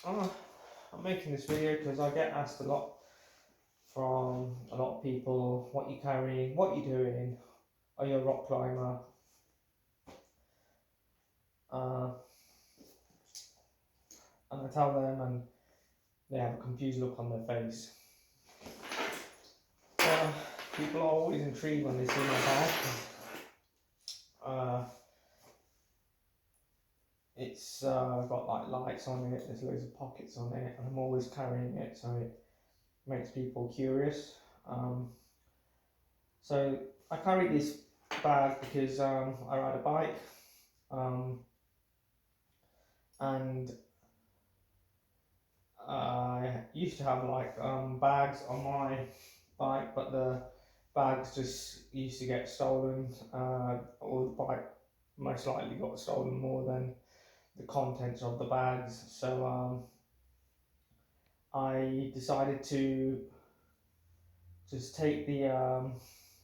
I'm making this video because I get asked a lot from a lot of people, what you carrying, what you doing, are you a rock climber? And I tell them and they have a confused look on their face. People are always intrigued when they see my bag. It's got like lights on it, there's loads of pockets on it, and I'm always carrying it, so it makes people curious. So I carry this bag because I ride a bike, and I used to have like bags on my bike, but the bags just used to get stolen, or the bike most likely got stolen more than the contents of the bags. So I decided to just take the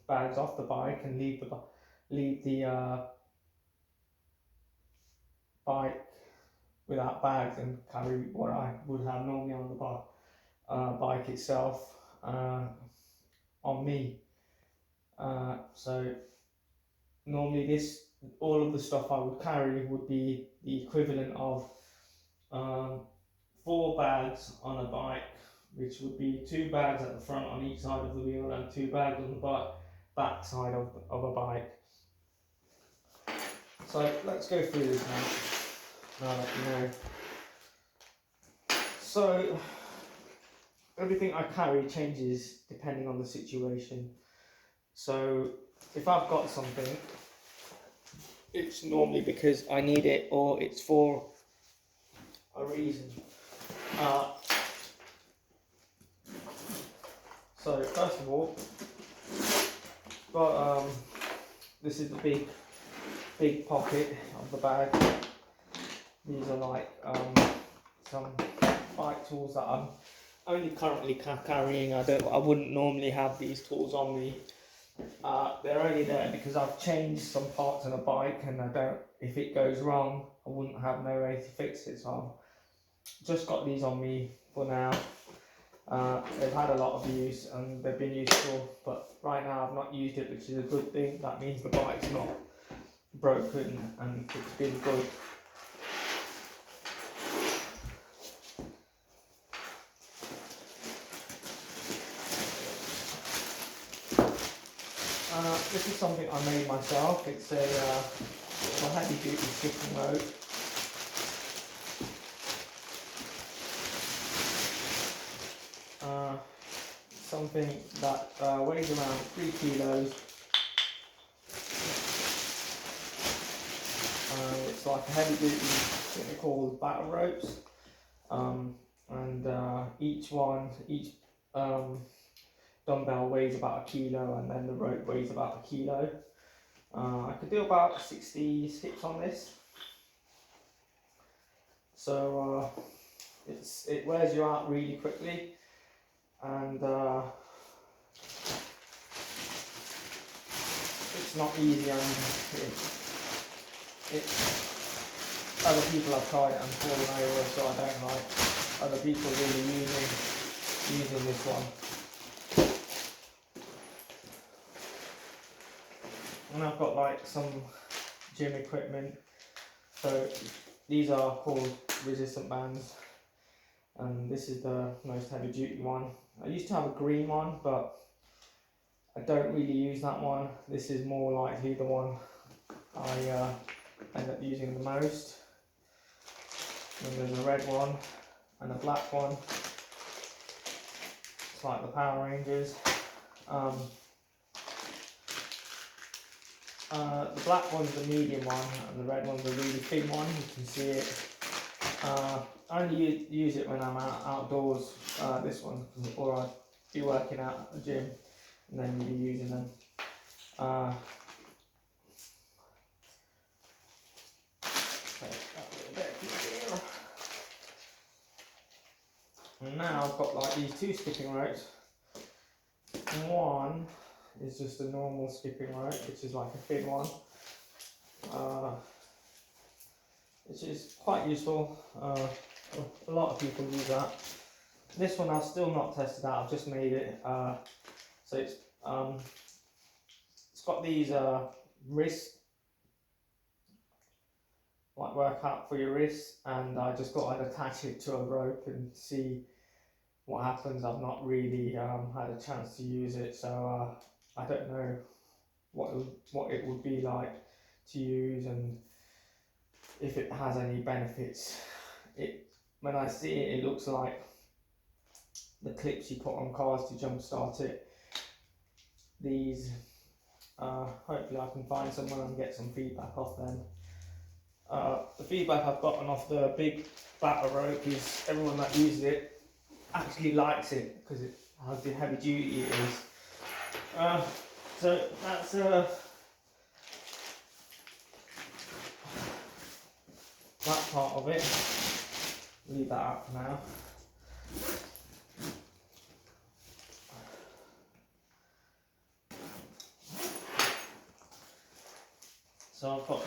bags off the bike and leave the bike without bags and carry what I would have normally on the bike itself on me. So normally all of the stuff I would carry would be the equivalent of 4 bags on a bike, which would be 2 bags at the front on each side of the wheel and 2 bags on the back side of a bike. So let's go through this now. I'll let you know. So everything I carry changes depending on the situation. So if I've got something, it's normally because I need it or it's for a reason. So first of all, got this is the big pocket of the bag. These are like some bike tools that I'm only currently carrying. I wouldn't normally have these tools on me. They're only there because I've changed some parts on a bike, and if it goes wrong, I wouldn't have no way to fix it. So I've just got these on me for now. They've had a lot of use and they've been useful, but right now I've not used it, which is a good thing. That means the bike's not broken and it's been good. This is something I made myself. It's a heavy duty skipping rope. Something that weighs around 3 kilos. It's like a heavy duty, what they call battle ropes. And each dumbbell weighs about 1 kilo, and then the rope weighs about 1 kilo. I could do about 60 skips on this. So it wears you out really quickly, and it's not easy, and other people have tried it and fallen over, so I don't like other people really using this one. And I've got like some gym equipment. So these are called resistant bands, and this is the most heavy duty one. I used to have a green one, but I don't really use that one. This is more likely the one I end up using the most. And there's a red one and a black one. It's like the Power Rangers. The black one's the medium one, and the red one's a really thin one. You can see it. I only use it when I'm outdoors, this one, or I'd be working out at the gym and then you'd be using them. And now I've got like these 2 skipping ropes. One is just a normal skipping rope, which is like a thin one, which is quite useful. A lot of people use that. This one I've still not tested out. I've just made it. So it's got these wrist, like workout for your wrists, and I just thought I'd attach it to a rope and see what happens. I've not really had a chance to use it, so I don't know what it would be like to use and if it has any benefits. When I see it, it looks like the clips you put on cars to jumpstart it. These, hopefully I can find someone and get some feedback off them. The feedback I've gotten off the big battle rope is everyone that uses it actually likes it because it how heavy duty it is. So that's that part of it. Leave that out for now. So I've got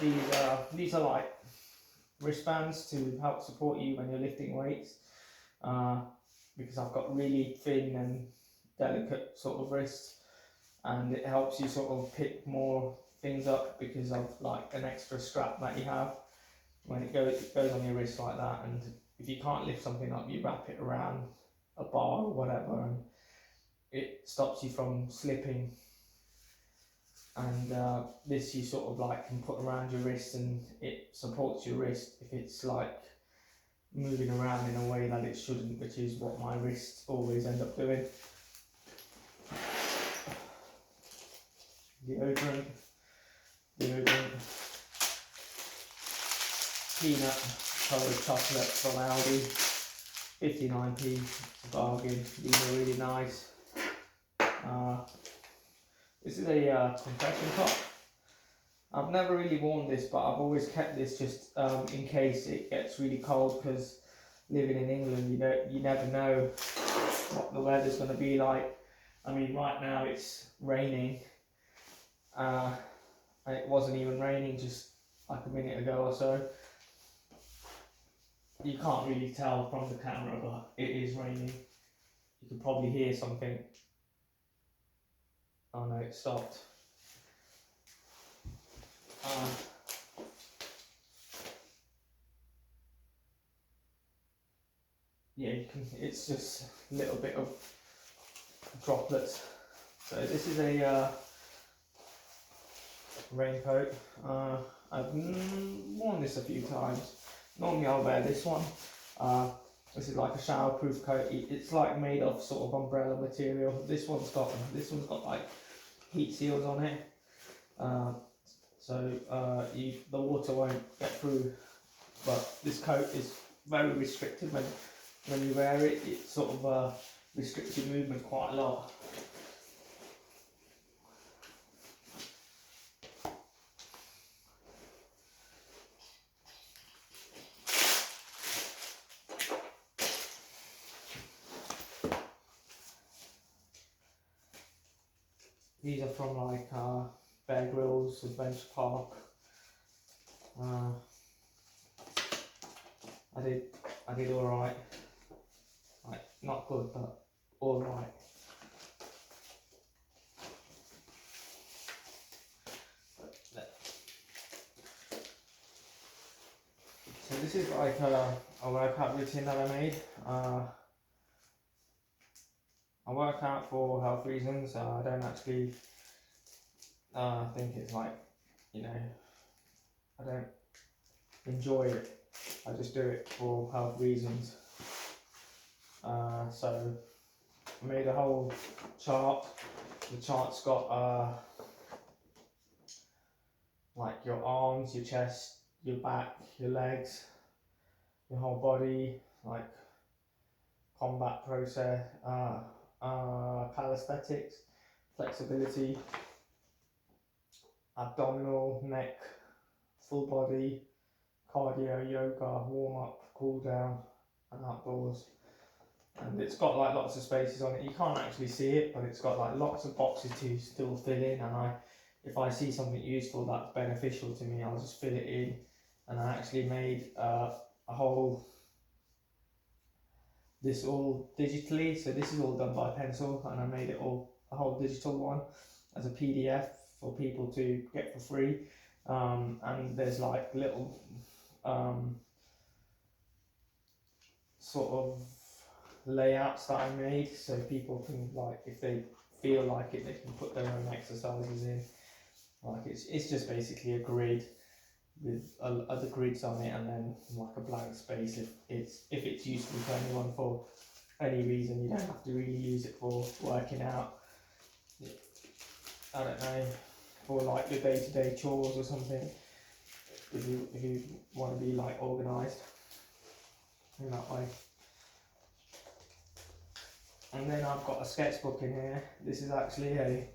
these are like wristbands to help support you when you're lifting weights, because I've got really thin and delicate sort of wrists, and it helps you sort of pick more things up because of like an extra strap that you have. When it goes on your wrist like that, and if you can't lift something up, you wrap it around a bar or whatever, and it stops you from slipping. And this you sort of like can put around your wrist, and it supports your wrist if it's like moving around in a way that it shouldn't, which is what my wrists always end up doing. Deodorant, peanut coloured chocolate from Aldi, 59p, it's a bargain. These are really nice. This is a compression top. I've never really worn this, but I've always kept this just in case it gets really cold, because living in England, you never know what the weather's going to be like. I mean, right now it's raining, and it wasn't even raining just like a minute ago or so. You can't really tell from the camera, but it is raining. You can probably hear something. Oh no, it stopped. Yeah, you can. It's just a little bit of droplets. So this is a raincoat. I've worn this a few times. Normally I'll wear this one. This is like a showerproof coat. It's like made of sort of umbrella material. This one's got like heat seals on it. So the water won't get through. But this coat is very restricted when you wear it. It sort of restricts your movement quite a lot. These are from like Bear Grylls, Adventure Park. I did all right. Like not good, but all right. So this is like a workout routine that I made. I work out for health reasons. I don't actually think it's like, I don't enjoy it. I just do it for health reasons. So I made a whole chart. The chart's got like your arms, your chest, your back, your legs, your whole body, like combat process, calisthenics, flexibility, abdominal, neck, full body, cardio, yoga, warm up, cool down, and outdoors. And it's got like lots of spaces on it. You can't actually see it, but it's got like lots of boxes to still fill in. And if I see something useful that's beneficial to me, I'll just fill it in. And I actually made a whole this all digitally. So this is all done by pencil, and I made it all a whole digital one as a PDF for people to get for free. And there's like little sort of layouts that I made, so people can, like, if they feel like it, they can put their own exercises in. Like it's just basically a grid with other grids on it, and then like a blank space if it's useful to anyone for any reason. You don't have to really use it for working out. I don't know, for like your day-to-day chores or something. If you want to be like organised in that way. And then I've got a sketchbook in here. This is actually a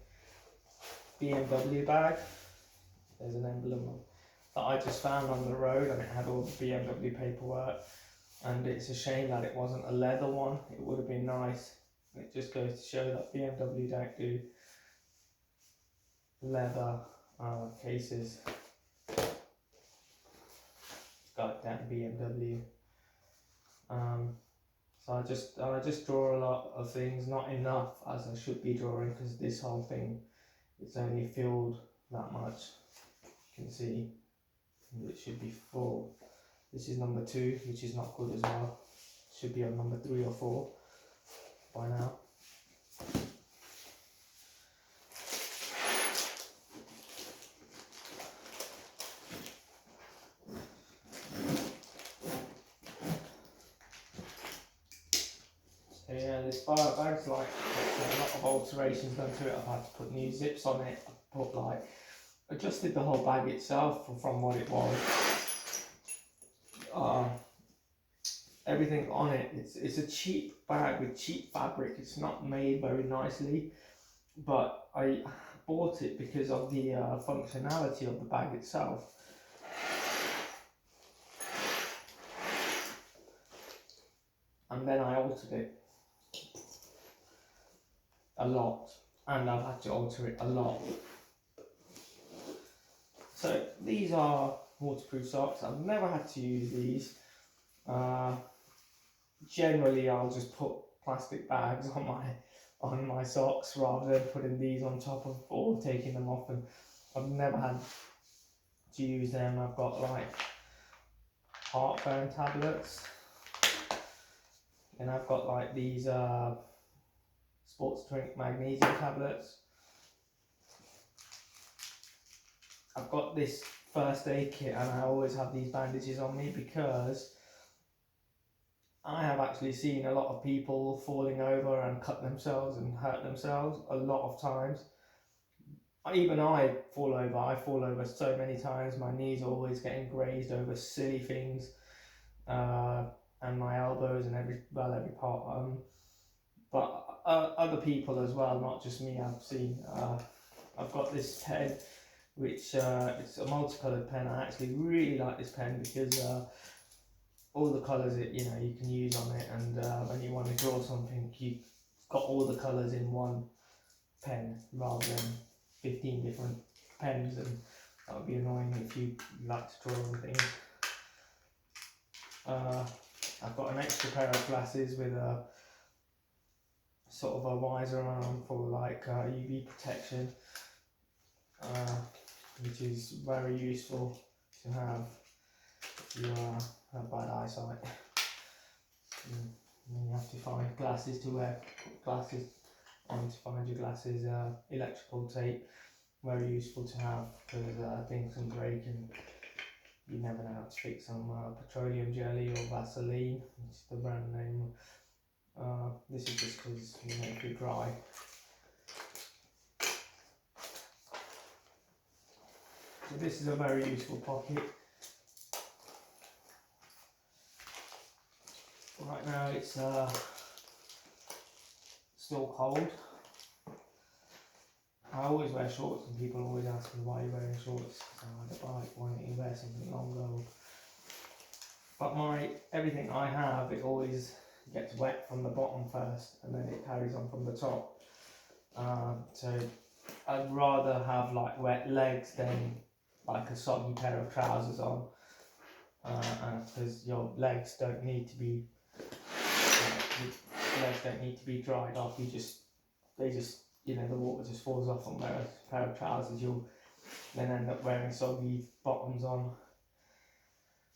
BMW bag. There's an emblem that I just found on the road, and it had all the BMW paperwork. And it's a shame that it wasn't a leather one. It would have been nice. It just goes to show that BMW don't do leather cases. Goddamn BMW. So I just draw a lot of things, not enough as I should be drawing, because this whole thing, it's only filled that much. You can see it should be full. This is number 2, which is not good as well. Should be on number 3 or 4 by now. So yeah, this bag's like a lot of alterations done to it. I've had to put new zips on it. I've put like adjusted the whole bag itself from what it was. Everything on it, it's a cheap bag with cheap fabric. It's not made very nicely, but I bought it because of the functionality of the bag itself. And then I altered it a lot, and I've had to alter it a lot. So these are waterproof socks. I've never had to use these. Generally, I'll just put plastic bags on my socks rather than putting these on top of or taking them off. And I've never had to use them. I've got like heartburn tablets, and I've got like these sports drink magnesium tablets. I've got this first aid kit, and I always have these bandages on me because I have actually seen a lot of people falling over and cut themselves and hurt themselves a lot of times. Even I fall over. I fall over so many times. My knees are always getting grazed over silly things, and my elbows and every part. But other people as well, not just me. I've seen. I've got this pen, which it's a multicolored pen. I actually really like this pen because all the colours you can use on it, and when you want to draw something, you've got all the colours in one pen rather than 15 different pens, and that would be annoying if you like to draw on things. I've got an extra pair of glasses with a sort of a visor on them for like UV protection, which is very useful to have if you have bad eyesight. And you have to find glasses to wear, glasses on to find your glasses. Electrical tape, very useful to have because things can break and you never know how to fix some petroleum jelly or Vaseline, which is the brand name. This is just because you make it dry. So this is a very useful pocket. Right now it's still cold. I always wear shorts, and people always ask me why you're wearing shorts. I ride a bike, why don't you wear something longer? But everything I have, it always gets wet from the bottom first, and then it carries on from the top. So I'd rather have like wet legs than like a soggy pair of trousers on, because your legs don't need to be the legs don't need to be dried off. They just, you know, the water just falls off on a pair of trousers. You'll then end up wearing soggy bottoms on.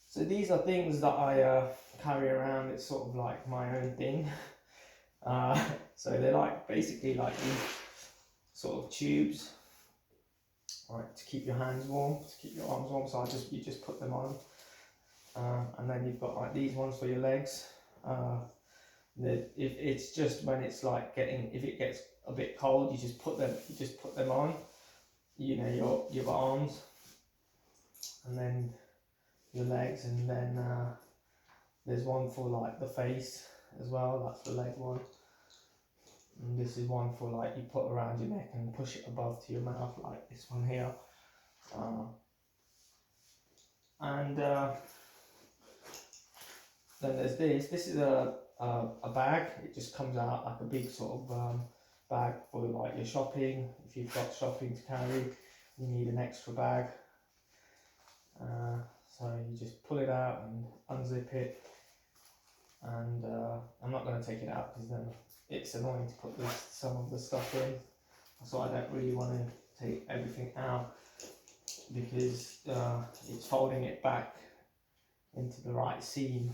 So these are things that I carry around. It's sort of like my own thing. So they're like basically like these sort of tubes, right, to keep your hands warm, to keep your arms warm. So you just put them on, and then you've got like these ones for your legs. If it's just when it's like if it gets a bit cold, you just put them on. You know, your arms, and then your legs, and then there's one for like the face as well. That's the leg one. And this is one for like you put around your neck and push it above to your mouth, like this one here. And then there's this. This is a bag. It just comes out like a big sort of bag for like your shopping. If you've got shopping to carry, you need an extra bag. So you just pull it out and unzip it. And I'm not going to take it out because then it's annoying to put some of the stuff in. So I don't really want to take everything out because it's folding it back into the right seam.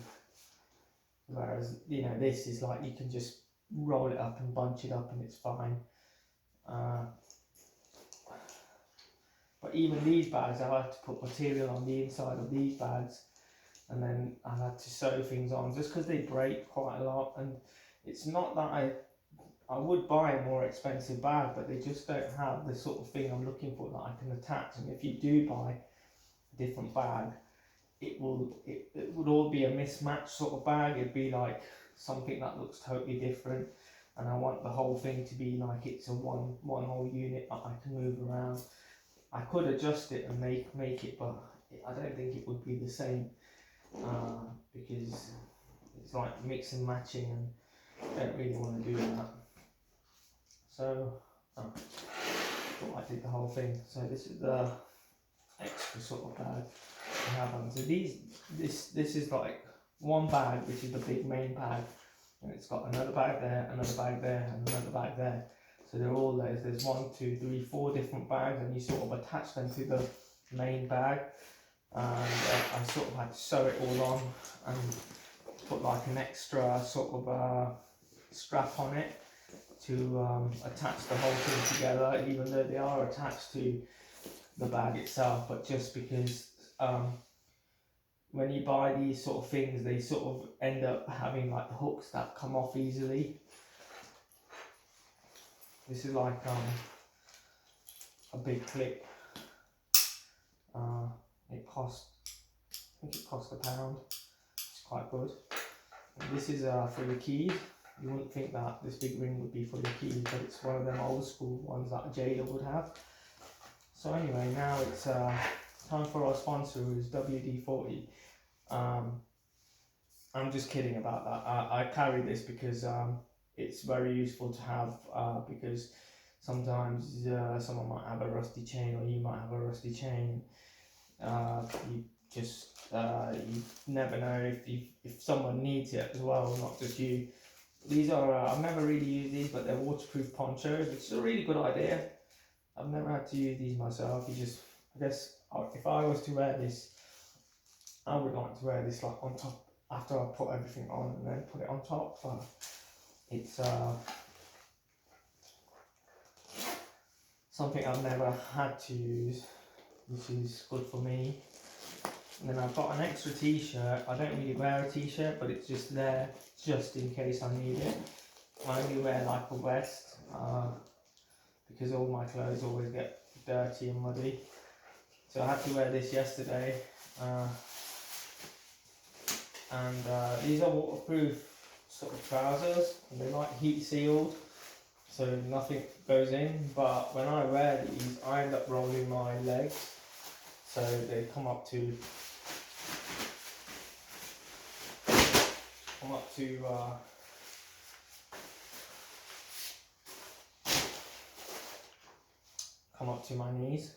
Whereas, you know, this is like you can just roll it up and bunch it up and it's fine. But even these bags, I've had to put material on the inside of these bags, and then I've had to sew things on just because they break quite a lot. And it's not that I would buy a more expensive bag, but they just don't have the sort of thing I'm looking for that I can attach. And if you do buy a different bag, it would all be a mismatched sort of bag. It'd be like something that looks totally different, and I want the whole thing to be like it's a one whole unit that I can move around. I could adjust it and make it, but I don't think it would be the same because it's like mix and matching, and I don't really want to do that. So I thought I did the whole thing. So this is the extra sort of bag I have on. So this is like one bag, which is the big main bag, and it's got another bag there, another bag there, and another bag there. So they're all there. There's 1, 2, 3, 4 different bags, and you sort of attach them to the main bag. And I sort of had to sew it all on and put like an extra sort of strap on it to attach the whole thing together, even though they are attached to the bag itself. But just because when you buy these sort of things, they sort of end up having like the hooks that come off easily. This is like a big clip. I think it cost £1. It's quite good. And this is for your keys. You wouldn't think that this big ring would be for your keys, but it's one of them old school ones that a jailer would have. So anyway, now it's time for our sponsor, who's WD-40. I'm just kidding about that. I carry this because it's very useful to have because sometimes someone might have a rusty chain, or you might have a rusty chain. You never know if someone needs it as well, not just you. These are I've never really used these, but they're waterproof ponchos, which is a really good idea. I've never had to use these myself. I guess if I was to wear this, I would like to wear this like on top after I put everything on, and then put it on top. But it's something I've never had to use, which is good for me. And then I've got an extra t-shirt. I don't really wear a t-shirt, but it's just there just in case I need it. I only wear like a vest because all my clothes always get dirty and muddy. So I had to wear this yesterday. And these are waterproof sort of trousers, and they're like heat sealed, so nothing goes in. But when I wear these, I end up rolling my legs, so they come up to my knees,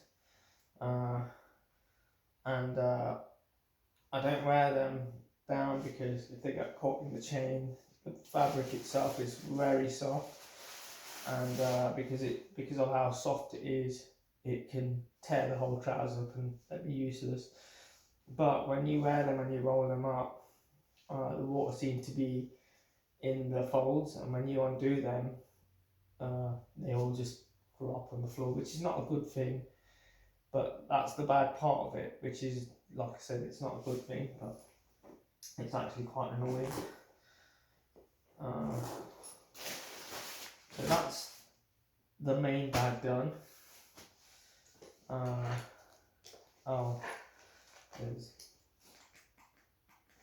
and I don't wear them down because if they get caught in the chain, the fabric itself is very soft, and because of how soft it is, it can tear the whole trouser up and be useless. But when you wear them and you roll them up, the water seems to be in the folds, and when you undo them, they all just drop on the floor, which is not a good thing. But that's the bad part of it, which is, like I said, it's not a good thing, but it's actually quite annoying. So that's the main bag done. Oh,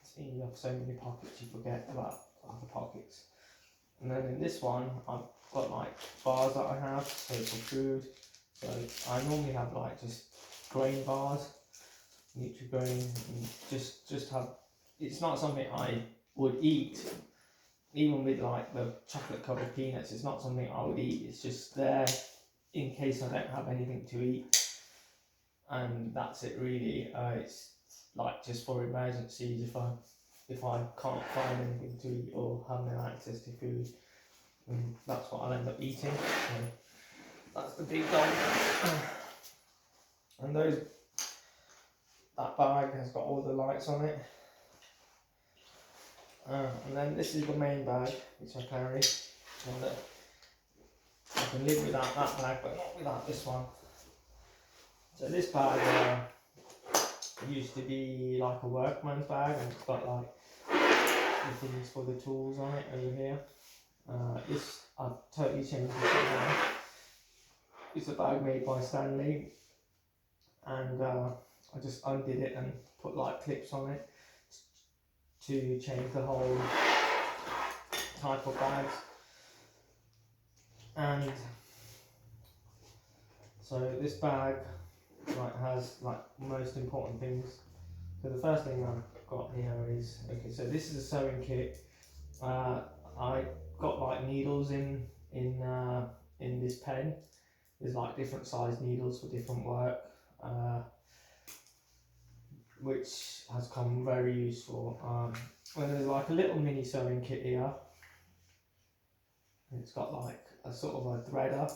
see, you have so many pockets, you forget about other pockets. And then in this one, I've got like bars that I have, so for food. So I normally have like just grain bars, Nutri-Grain, and just have. It's not something I would eat, even with like the chocolate covered peanuts. It's not something I would eat. It's just there in case I don't have anything to eat, and that's it really. It's like just for emergencies if I can't find anything to eat or have no access to food, and that's what I'll end up eating. So that's the big dog. And that bag has got all the lights on it. And then this is the main bag which I carry. And I can live without that bag, but not without this one. So this bag used to be like a workman's bag, and it's got like the things for the tools on it over here. This I've totally changed it now. It's a bag made by Stanley, and I just undid it and put like clips on it to change the whole type of bags. And so this bag like has like most important things. So the first thing I've got here is, okay, so this is a sewing kit. I got like needles in this pen. There's like different size needles for different work, which has come very useful. And there's like a little mini sewing kit here. It's got like a sort of a threader.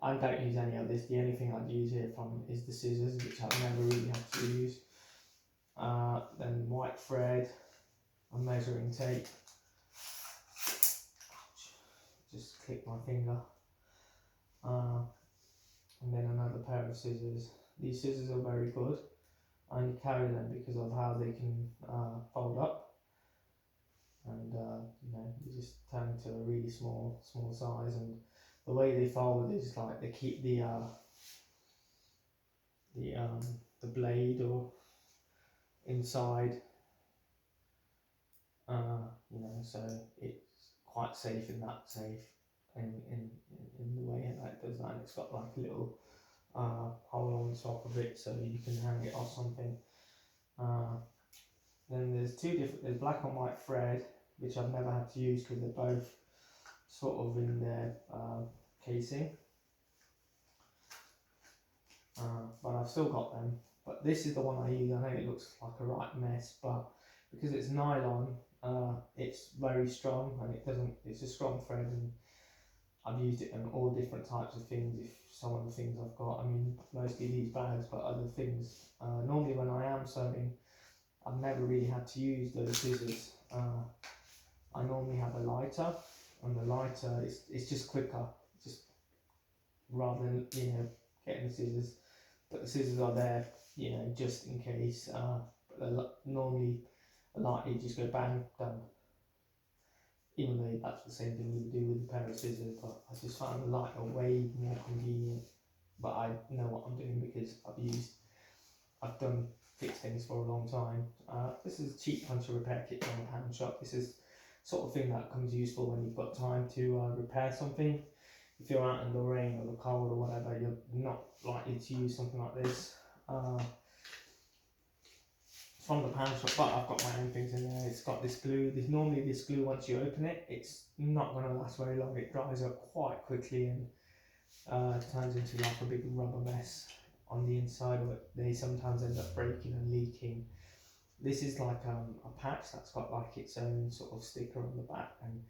I don't use any of this. The only thing I'd use it from is the scissors, which I've never really had to use. Then white thread and measuring tape. Just clip my finger. And then another pair of scissors. These scissors are very good. I only carry them because of how they can fold up, and you just turn to a really small size. And the way they fold is like they keep the blade or inside, so it's quite safe in the way it like does that. And it's got like a little hole on the top of it, so you can hang it off something. Then there's black and white thread, which I've never had to use because they're both sort of in their casing. But I've still got them. But this is the one I use. I know it looks like a right mess, but because it's nylon, it's very strong, and it's a strong thread, and I've used it in all different types of things. If some of the things I've got, I mean, mostly these bags, but other things. Normally when I am sewing, I've never really had to use those scissors. I normally have a lighter, and the lighter it's just quicker, just rather than getting the scissors. But the scissors are there, just in case. But normally a lighter, you just go bang, done. Even though that's the same thing you would do with a pair of scissors, but I just found the lighter way more convenient. But I know what I'm doing because I've done fixed things for a long time. This is a cheap puncher repair kit from a pound shop. This is sort of thing that comes useful when you've got time to repair something. If you're out in the rain or the cold or whatever, you're not likely to use something like this. From the pound shop, but I've got my own things in there. It's got this glue. Normally this glue, once you open it, it's not going to last very long. It dries up quite quickly and turns into like a big rubber mess on the inside of it. They sometimes end up breaking and leaking, this is like a patch that's got like its own sort of sticker on the back, and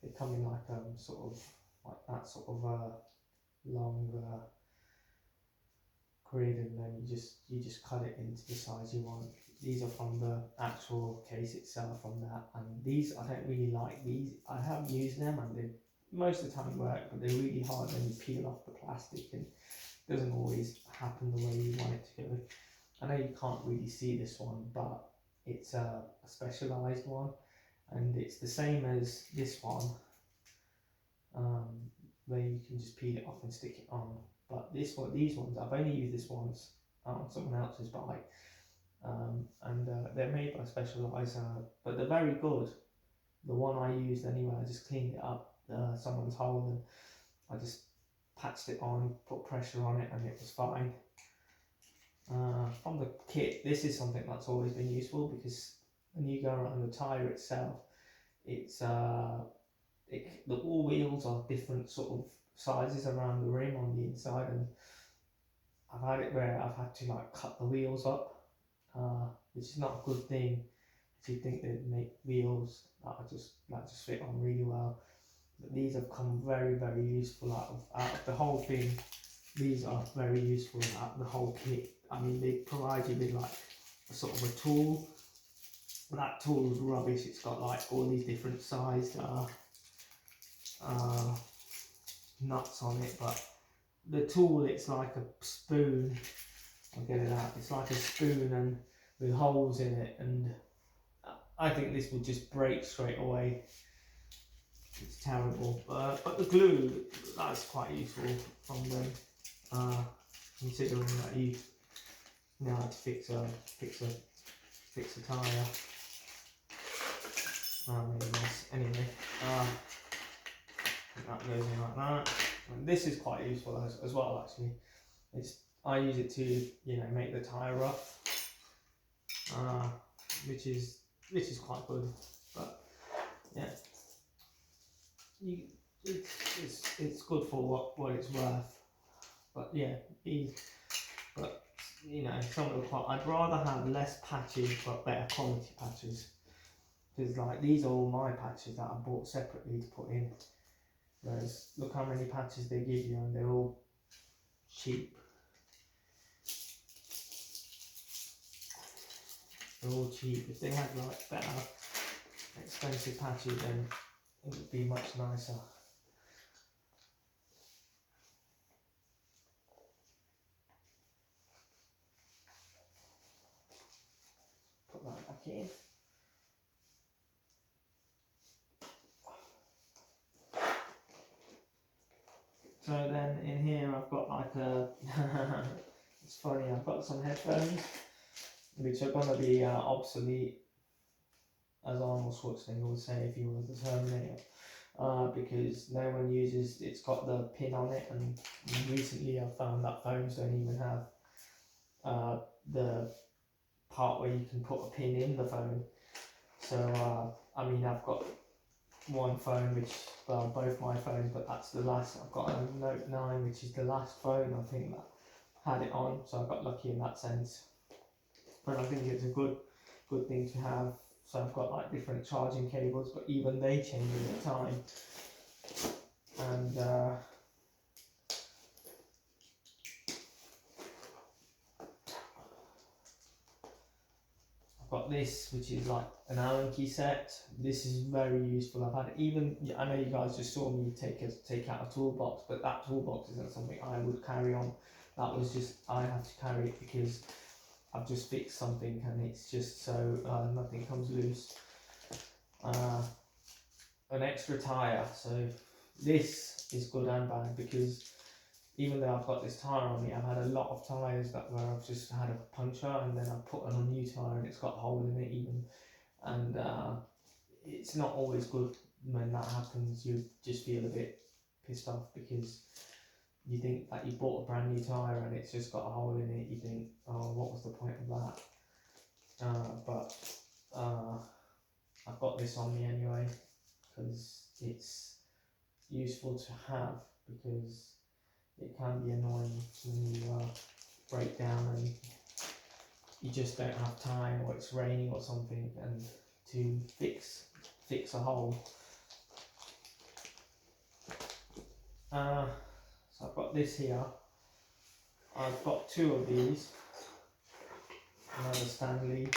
they come in like sort of like that sort of long grid, and then you just cut it into the size you want. These are from the actual case itself from that, and these I don't really like these. I have used them and they most of the time work, but they're really hard when you peel off the plastic, and it doesn't always happen the way you want it to go. I know you can't really see this one, but it's a specialised one, and it's the same as this one, where you can just peel it off and stick it on. But these ones, I've only used this once on someone else's bike, and they're made by Specialized, but they're very good. The one I used anyway, I just cleaned it up, someone's hole, and I just patched it on, put pressure on it, and it was fine. From the kit, this is something that's always been useful, because when you go around the tyre itself, it's all wheels are different sort of sizes around the rim on the inside, and I've had it where I've had to like cut the wheels up, which is not a good thing. If you think they'd make wheels that just fit on really well, but these have come very, very useful out of the whole thing. These are very useful out of the whole kit. I mean, they provide you with like a sort of a tool. That tool is rubbish. It's got like all these different sized nuts on it, but the tool, it's like a spoon. I'll get it out. It's like a spoon and with holes in it, and I think this would just break straight away. It's terrible, but the glue, that's quite useful from them, considering that you know how to fix a tyre. Anyway, that goes in like that. And this is quite useful as well, actually. I use it to make the tyre rough, which is quite good. But yeah, it's good for what it's worth. But yeah, some of the I'd rather have less patches but better quality patches, because like these are all my patches that I bought separately to put in. Whereas look how many patches they give you, and they're all cheap. They're all cheap. If they had like better, expensive patches, then it would be much nicer. Put that back in. So then in here I've got like a, it's funny, I've got some headphones which are going to be obsolete, as Arnold Schwarzenegger would say if he was the Terminator, because no one uses, it's got the pin on it, and recently I've found that phones don't even have the part where you can put a pin in the phone. So I mean, I've got one phone, both my phones, but that's the last. I've got a Note 9, which is the last phone I think that had it on, so I got lucky in that sense. But I think it's a good thing to have. So I've got like different charging cables, but even they change all the time. And I've got this, which is like an Allen key set. This is very useful. I've had it, I know you guys just saw me take out a toolbox, but that toolbox isn't something I would carry on. That was just, I had to carry it because I've just fixed something, and it's just so nothing comes loose. An extra tyre, so this is good and bad, because even though I've got this tyre on me, I've had a lot of tyres where I've just had a puncture, and then I've put on a new tyre and it's got a hole in it even, and it's not always good when that happens. You just feel a bit pissed off, because you think that you bought a brand new tyre and it's just got a hole in it. You think, oh, what was the point of that? But I've got this on me anyway, because it's useful to have, because it can be annoying when you break down and you just don't have time, or it's raining or something, and to fix a hole. So I've got this here. I've got 2 of these. Another Stanley.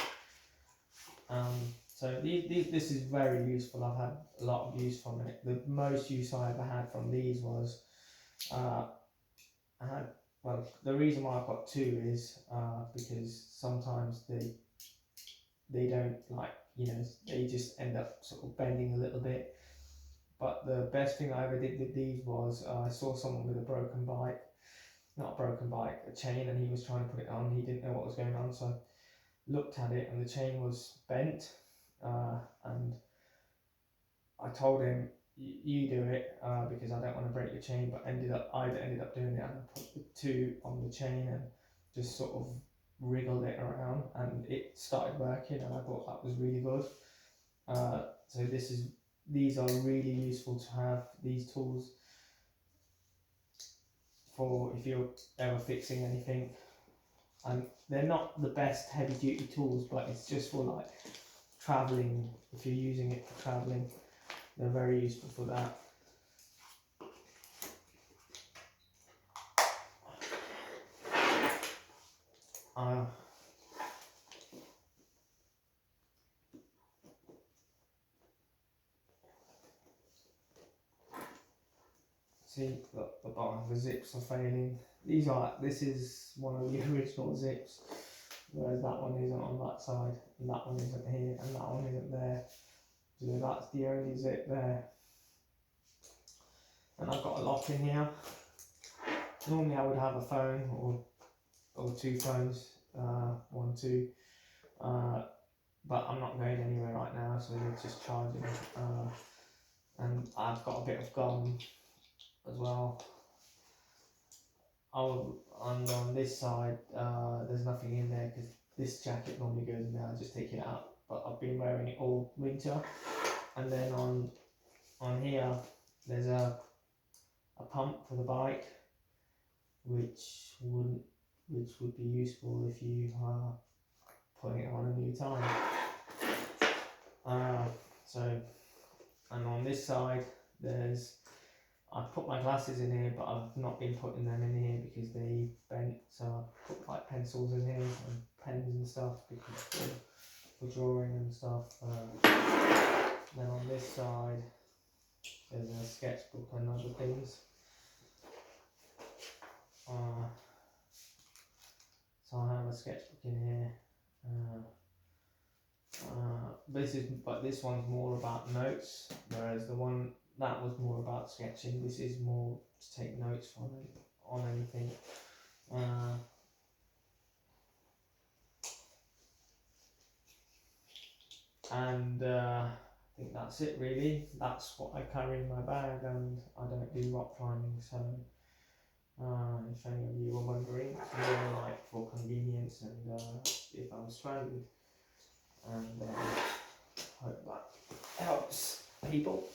So this is very useful. I've had a lot of use from it. The most use I ever had from these was well, the reason why I've got 2 is because sometimes they don't, like, you know, they just end up sort of bending a little bit. But the best thing I ever did with these was I saw someone with a broken bike, not a broken bike, a chain, and he was trying to put it on. He didn't know what was going on, so I looked at it and the chain was bent, and I told him, you do it, because I don't want to break your chain, but I ended up doing it, and I put the 2 on the chain and just sort of wriggled it around, and it started working, and I thought that was really good. So these are really useful to have, these tools, for if you're ever fixing anything. And they're not the best heavy duty tools, but it's just for like travelling. If you're using it for travelling, they're very useful for that. See, look, the bottom, the zips are failing. This is one of the original zips, whereas that one isn't on that side, and that one isn't here, and that one isn't there. So that's the only zip there. And I've got a lock in here. Normally I would have a phone or 2 phones, 1, 2, but I'm not going anywhere right now, so they're just charging. And I've got a bit of gum as well. And on this side, there's nothing in there because this jacket normally goes in there. I just take it out, but I've been wearing it all winter. And then on here, there's a pump for the bike, which would be useful if you are putting it on a new tire. And on this side, I've put my glasses in here, but I've not been putting them in here because they bent. So I put like pencils in here and pens and stuff because for drawing and stuff. Then on this side, there's a sketchbook and other things. So I have a sketchbook in here. But this one's more about notes, whereas the one that was more about sketching. This is more to take notes on anything. I think that's it really. That's what I carry in my bag, and I don't do rock climbing, so if any of you were wondering, it's more like for convenience and if I'm stranded. And hope that helps people.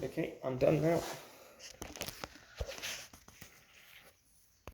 Okay, I'm done now.